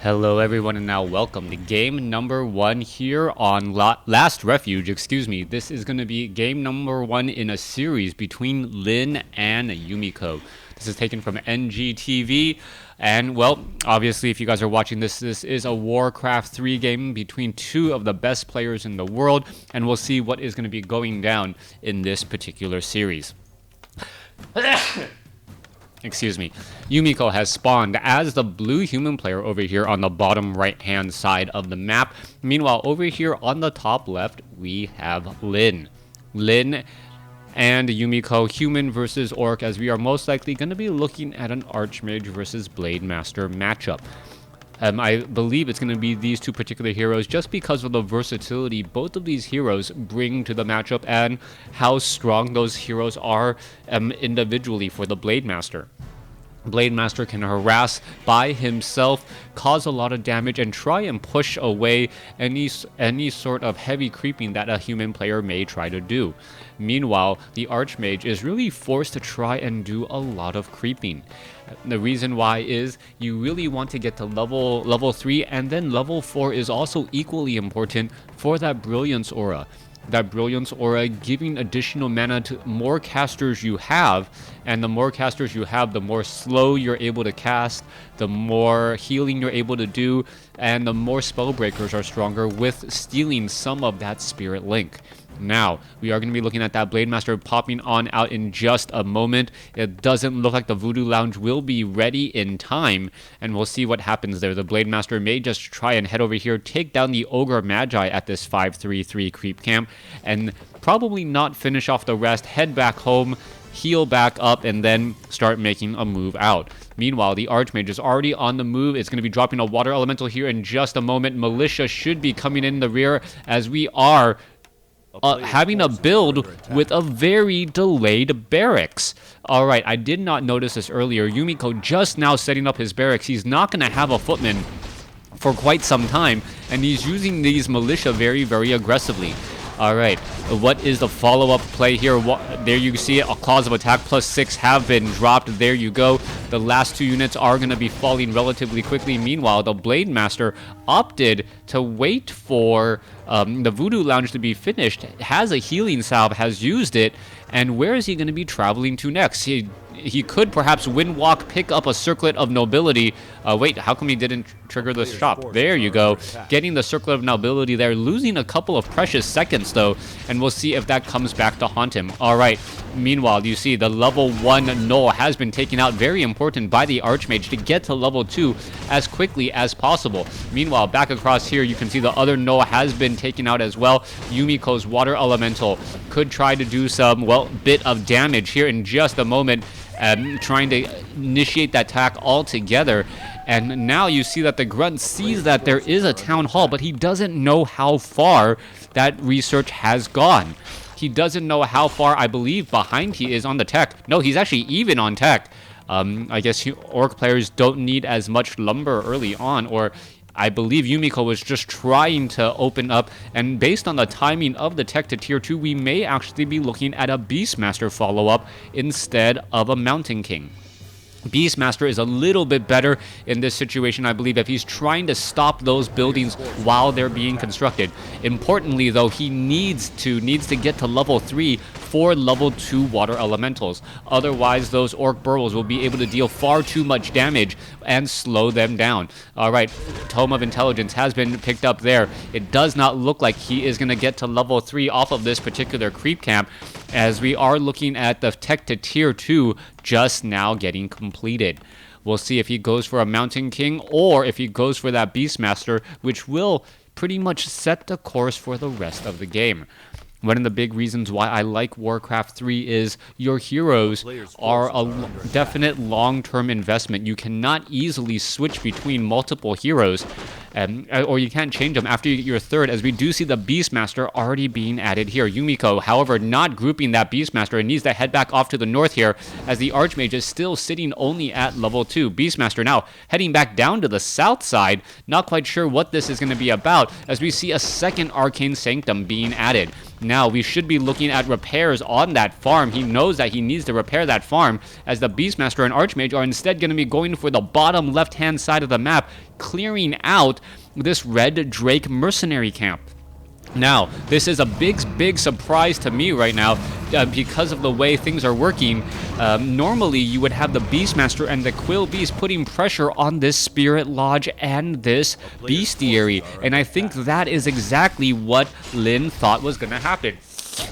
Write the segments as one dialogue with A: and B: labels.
A: Hello everyone and now welcome to game number 1 here on Last Refuge, This is going to be game number 1 in a series between Lin and Yumiko. This is taken from NGTV, and well, obviously if you guys are watching this is a WarCraft 3 game between two of the best players in the world, and we'll see what is going to be going down in this particular series. Excuse me. Yumiko has spawned as the blue human player over here on the bottom right hand side of the map. Meanwhile, over here on the top left, we have Lin. Lin and Yumiko, human versus orc, as we are most likely going to be looking at an Archmage versus Blade Master matchup. I believe it's going to be these two particular heroes just because of the versatility both of these heroes bring to the matchup and how strong those heroes are individually for the Blade Master. Blade Master can harass by himself, cause a lot of damage, and try and push away any sort of heavy creeping that a human player may try to do. Meanwhile, the Archmage is really forced to try and do a lot of creeping. The reason why is you really want to get to level 3, and then level 4 is also equally important for that Brilliance Aura. That Brilliance Aura giving additional mana to more casters you have, and the more casters you have, the more slow you're able to cast, the more healing you're able to do, and the more spell breakers are stronger with stealing some of that spirit link. Now, we are going to be looking at that Blade Master popping on out in just a moment. It doesn't look like the Voodoo Lounge will be ready in time, and we'll see what happens there. The Blade Master may just try and head over here, take down the Ogre Magi at this 5-3-3 creep camp, and probably not finish off the rest, head back home, heal back up, and then start making a move out. Meanwhile, the Archmage is already on the move. It's going to be dropping a Water Elemental here in just a moment. Militia should be coming in the rear as we are having a build with a very delayed barracks. Alright, I did not notice this earlier. Yumiko just now setting up his barracks. He's not going to have a footman for quite some time, and he's using these militia very, very aggressively. Alright, what is the follow-up play here? There you see it, a Claws of Attack +6 have been dropped. There you go. The last two units are going to be falling relatively quickly. Meanwhile, the Blade Master opted to wait for the Voodoo Lounge to be finished, has a healing salve, has used it, and where is he going to be traveling to next? He could perhaps Windwalk, pick up a Circlet of Nobility. Wait, how come he didn't trigger the shop? There you go. Getting the Circlet of Nobility there, losing a couple of precious seconds though, and we'll see if that comes back to haunt him. Alright, meanwhile, you see the level 1 Null has been taken out. Very important by the Archmage to get to level 2 as quickly as possible. Meanwhile, back across here, you can see the other Null has been taken out as well. Yumiko's Water Elemental could try to do some, well, bit of damage here in just a moment. Trying to initiate that attack altogether. And now you see that the Grunt sees that there is a town hall, but he doesn't know how far that research has gone. He doesn't know how far, I believe, behind he is on the tech. No, he's actually even on tech. I guess orc players don't need as much lumber early on, or I believe Yumiko was just trying to open up, and based on the timing of the tech to tier 2, we may actually be looking at a Beastmaster follow-up instead of a Mountain King. Beastmaster is a little bit better in this situation, I believe, if he's trying to stop those buildings while they're being constructed. Importantly, though, he needs to get to level 3 for level 2 Water Elementals. Otherwise, those Orc Burrows will be able to deal far too much damage and slow them down. Alright, Tome of Intelligence has been picked up there. It does not look like he is going to get to level 3 off of this particular creep camp, as we are looking at the tech to tier 2 just now getting completed. We'll see if he goes for a Mountain King or if he goes for that Beastmaster, which will pretty much set the course for the rest of the game. One of the big reasons why I like WarCraft 3 is your heroes are a definite long-term investment. You cannot easily switch between multiple heroes, or you can't change them after you get your third, as we do see the Beastmaster already being added here. Yumiko, however, not grouping that Beastmaster and needs to head back off to the north here, as the Archmage is still sitting only at level 2. Beastmaster now heading back down to the south side, not quite sure what this is going to be about, as we see a second Arcane Sanctum being added. Now, we should be looking at repairs on that farm. He knows that he needs to repair that farm, as the Beastmaster and Archmage are instead going to be going for the bottom left-hand side of the map, clearing out this red Drake mercenary camp. Now, this is a big surprise to me right now because of the way things are working. Normally, you would have the Beastmaster and the Quill Beast putting pressure on this Spirit Lodge and this Bestiary, and I think that is exactly what Lin thought was going to happen.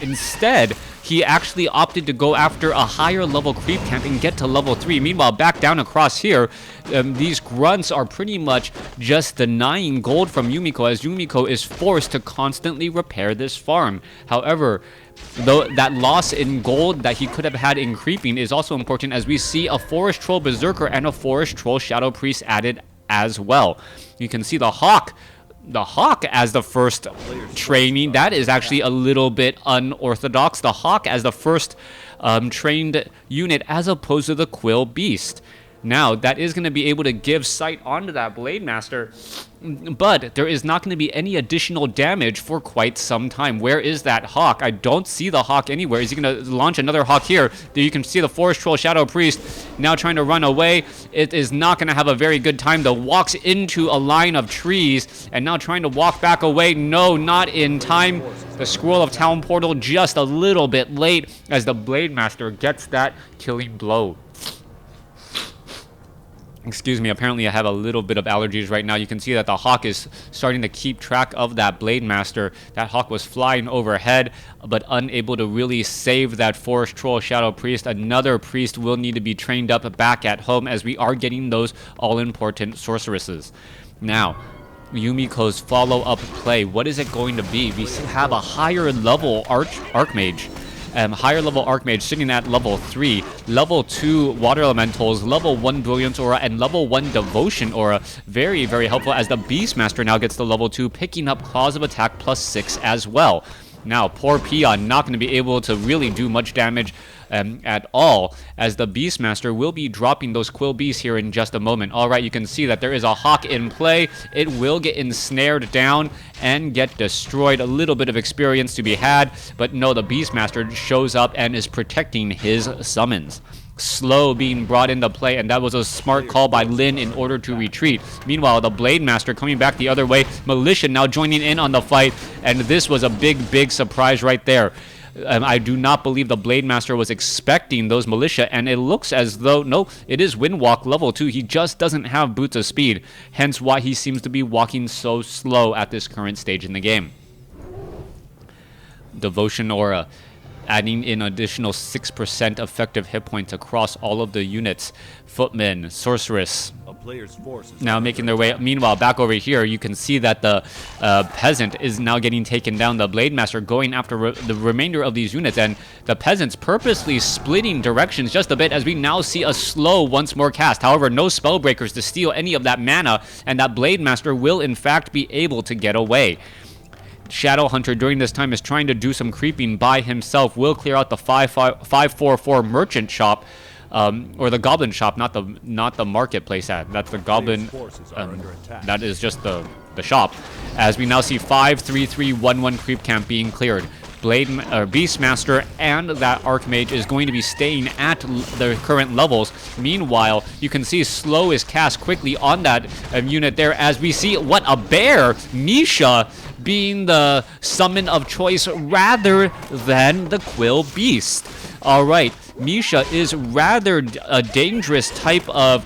A: Instead, he actually opted to go after a higher level creep camp and get to level 3. Meanwhile, back down across here, these grunts are pretty much just denying gold from Yumiko, as Yumiko is forced to constantly repair this farm. However, though that loss in gold that he could have had in creeping is also important, as we see a Forest Troll Berserker and a Forest Troll Shadow Priest added as well. You can see the Hawk as the first training. That is actually a little bit unorthodox. The Hawk as the first trained unit as opposed to the Quill Beast. Now, that is going to be able to give sight onto that Blade Master, but there is not going to be any additional damage for quite some time. Where is that Hawk? I don't see the Hawk anywhere. Is he going to launch another Hawk here? There you can see the Forest Troll Shadow Priest now trying to run away. It is not going to have a very good time, though. Walks into a line of trees and now trying to walk back away. No, not in time. The Scroll of Town Portal just a little bit late as the Blade Master gets that killing blow. Excuse me, apparently I have a little bit of allergies right now. You can see that the Hawk is starting to keep track of that Blade Master. That Hawk was flying overhead, but unable to really save that Forest Troll Shadow Priest. Another priest will need to be trained up back at home, as we are getting those all-important sorceresses. Now, Yumiko's follow-up play, what is it going to be? We have a higher level Archmage. Higher level Archmage sitting at level 3, level 2 Water Elementals, level 1 Brilliance Aura, and level 1 Devotion Aura. Very helpful, as the Beastmaster now gets the level 2, picking up Claws of Attack +6 as well. Now, poor Peon not going to be able to really do much damage at all, as the Beastmaster will be dropping those Quill Beasts here in just a moment. Alright, you can see that there is a Hawk in play. It will get ensnared down and get destroyed. A little bit of experience to be had, but no, the Beastmaster shows up and is protecting his summons. Slow being brought into play, and that was a smart call by Lin in order to retreat. Meanwhile, the Blade Master coming back the other way. Militia now joining in on the fight, and this was a big surprise right there. I do not believe the Blade Master was expecting those militia, and it looks as though, no, it is Windwalk level 2. He just doesn't have Boots of Speed, hence why he seems to be walking so slow at this current stage in the game. Devotion Aura, adding in additional 6% effective hit points across all of the units. Footmen, Sorceress, now making their way. Meanwhile, back over here, you can see that the Peasant is now getting taken down. The Blade Master going after the remainder of these units, and the Peasants purposely splitting directions just a bit, as we now see a slow once more cast. However, no Spellbreakers to steal any of that mana, and that Blade Master will in fact be able to get away. Shadow Hunter during this time is trying to do some creeping by himself. Will clear out the 544 merchant shop, or the goblin shop, not the marketplace ad. That's the goblin. That is just the shop. As we now see 53311 creep camp being cleared. Beastmaster and that Archmage is going to be staying at their current levels. Meanwhile, you can see Slow is cast quickly on that unit there, as we see, what, a bear? Misha being the summon of choice rather than the Quill Beast. Alright, Misha is rather a dangerous type of,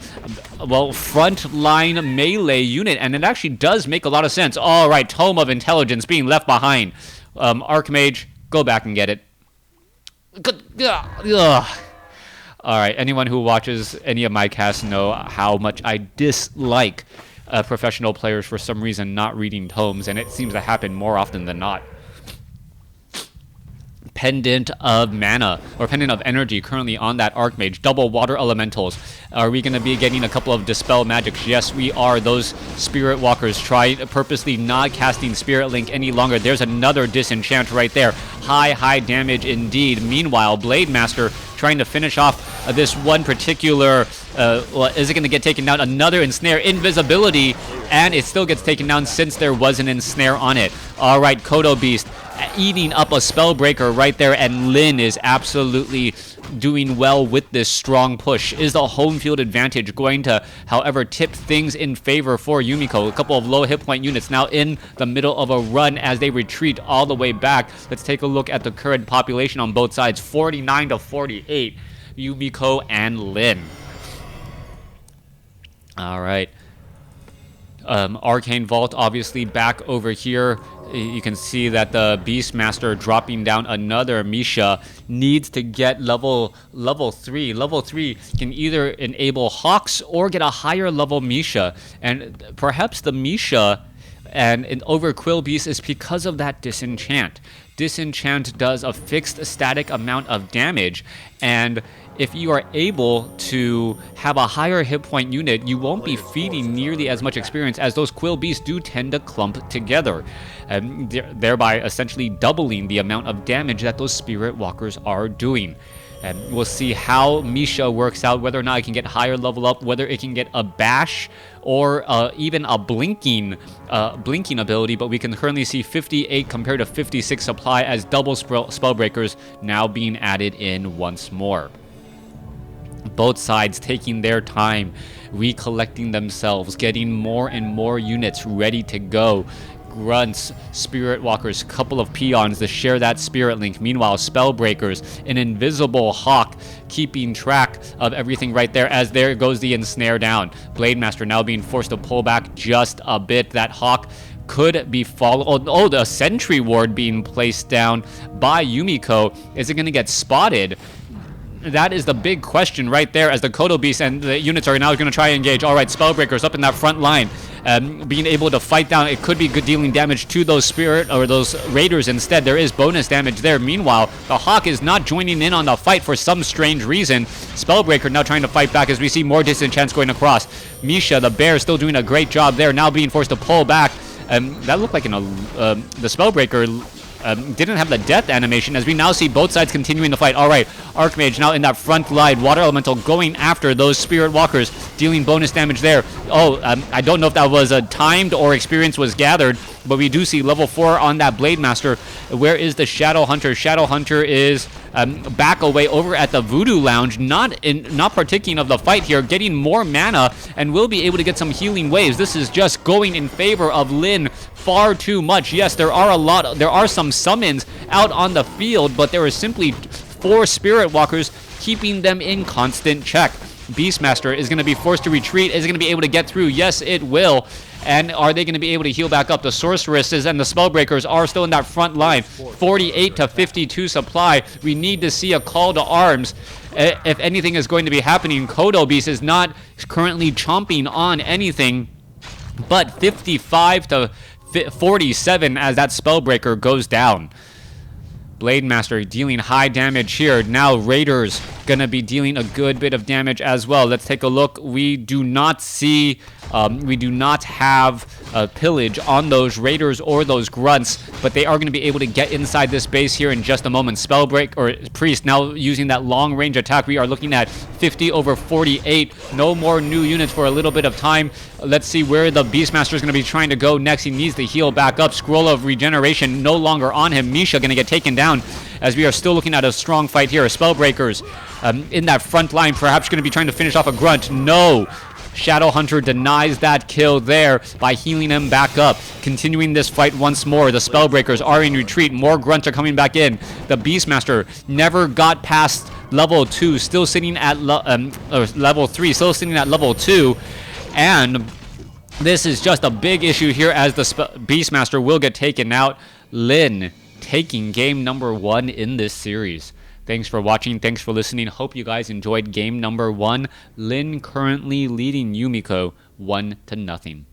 A: well, front-line melee unit, and it actually does make a lot of sense. Alright, Tome of Intelligence being left behind. Archmage, go back and get it. Alright, anyone who watches any of my casts know how much I dislike professional players for some reason not reading tomes, and it seems to happen more often than not. Pendant of Mana, or Pendant of Energy, currently on that Archmage. Double Water Elementals. Are we going to be getting a couple of Dispel Magics? Yes, we are. Those Spirit Walkers purposely not casting Spirit Link any longer. There's another Disenchant right there. High damage indeed. Meanwhile, Blade Master trying to finish off this one particular Well, is it going to get taken down? Another ensnare, invisibility, and it still gets taken down since there was an ensnare on it. All right, Kodo Beast eating up a Spellbreaker right there, and Lin is absolutely doing well with this strong push. Is the home field advantage going to, however, tip things in favor for Yumiko? A couple of low hit point units now in the middle of a run as they retreat all the way back. Let's take a look at the current population on both sides, 49 to 48, Yumiko and Lin. All right. Arcane Vault obviously back over here. You can see that the Beastmaster dropping down another Misha needs to get level 3. Level 3 can either enable Hawks or get a higher level Misha. And perhaps the Misha and over Quill Beast is because of that disenchant. Disenchant does a fixed static amount of damage, and if you are able to have a higher hit point unit, you won't be feeding nearly as much experience, as those Quill Beasts do tend to clump together, thereby essentially doubling the amount of damage that those Spirit Walkers are doing. And we'll see how Misha works out, whether or not it can get higher level up, whether it can get a bash or even a blinking ability. But we can currently see 58 compared to 56 supply, as double Spellbreakers now being added in once more. Both sides taking their time, recollecting themselves, getting more and more units ready to go. Grunts, Spirit Walkers, couple of peons to share that Spirit Link. Meanwhile, Spellbreakers, an invisible Hawk keeping track of everything right there, as there goes the ensnare down. Blademaster now being forced to pull back just a bit. That Hawk could be followed. Oh, the Sentry Ward being placed down by Yumiko. Is it going to get spotted? That is the big question right there, as the Kodo Beast and the units are now going to try and engage. All right, Spellbreakers up in that front line, being able to fight down. It could be good dealing damage to those Spirit or those Raiders instead. There is bonus damage there. Meanwhile, the Hawk is not joining in on the fight for some strange reason. Spellbreaker now trying to fight back as we see more disenchants going across. Misha, the bear, still doing a great job there, now being forced to pull back. That looked like the Spellbreaker didn't have the death animation, as we now see both sides continuing the fight. All right, Archmage now in that front line. Water Elemental going after those Spirit Walkers, dealing bonus damage there. Oh, I don't know if that was timed or experience was gathered, but we do see level 4 on that Blademaster. Where is the Shadow Hunter? Shadow Hunter is back away over at the Voodoo Lounge, not partaking of the fight here, getting more mana, and will be able to get some healing waves. This is just going in favor of Lin far too much. Yes, there are some summons out on the field, but there is simply 4 Spirit Walkers keeping them in constant check. Beastmaster is going to be forced to retreat. Is it going to be able to get through? Yes, it will. And are they going to be able to heal back up? The Sorceresses and the Spellbreakers are still in that front line. 48 to 52 supply. We need to see a call to arms. If anything is going to be happening, Kodo Beast is not currently chomping on anything, but 55 to 47 as that Spellbreaker goes down. Blademaster dealing high damage here. Now Raiders gonna be dealing a good bit of damage as well. Let's take a look. We do not have pillage on those Raiders or those Grunts, but they are going to be able to get inside this base here in just a moment. Spellbreak or Priest now using that long range attack. We are looking at 50 over 48. No more new units for a little bit of time. Let's see where the Beastmaster is going to be trying to go next. He needs to heal back up. Scroll of Regeneration no longer on him. Misha going to get taken down, as we are still looking at a strong fight here. Spellbreakers in that front line, perhaps going to be trying to finish off a Grunt. No. Shadow Hunter denies that kill there by healing him back up. Continuing this fight once more. The Spellbreakers are in retreat. More Grunts are coming back in. The Beastmaster never got past level 2, still sitting at level 3, still sitting at level 2. And this is just a big issue here, as the Beastmaster will get taken out. Lin taking game number 1 in this series. Thanks for watching. Thanks for listening. Hope you guys enjoyed game number 1. Lin currently leading Yumiko 1-0.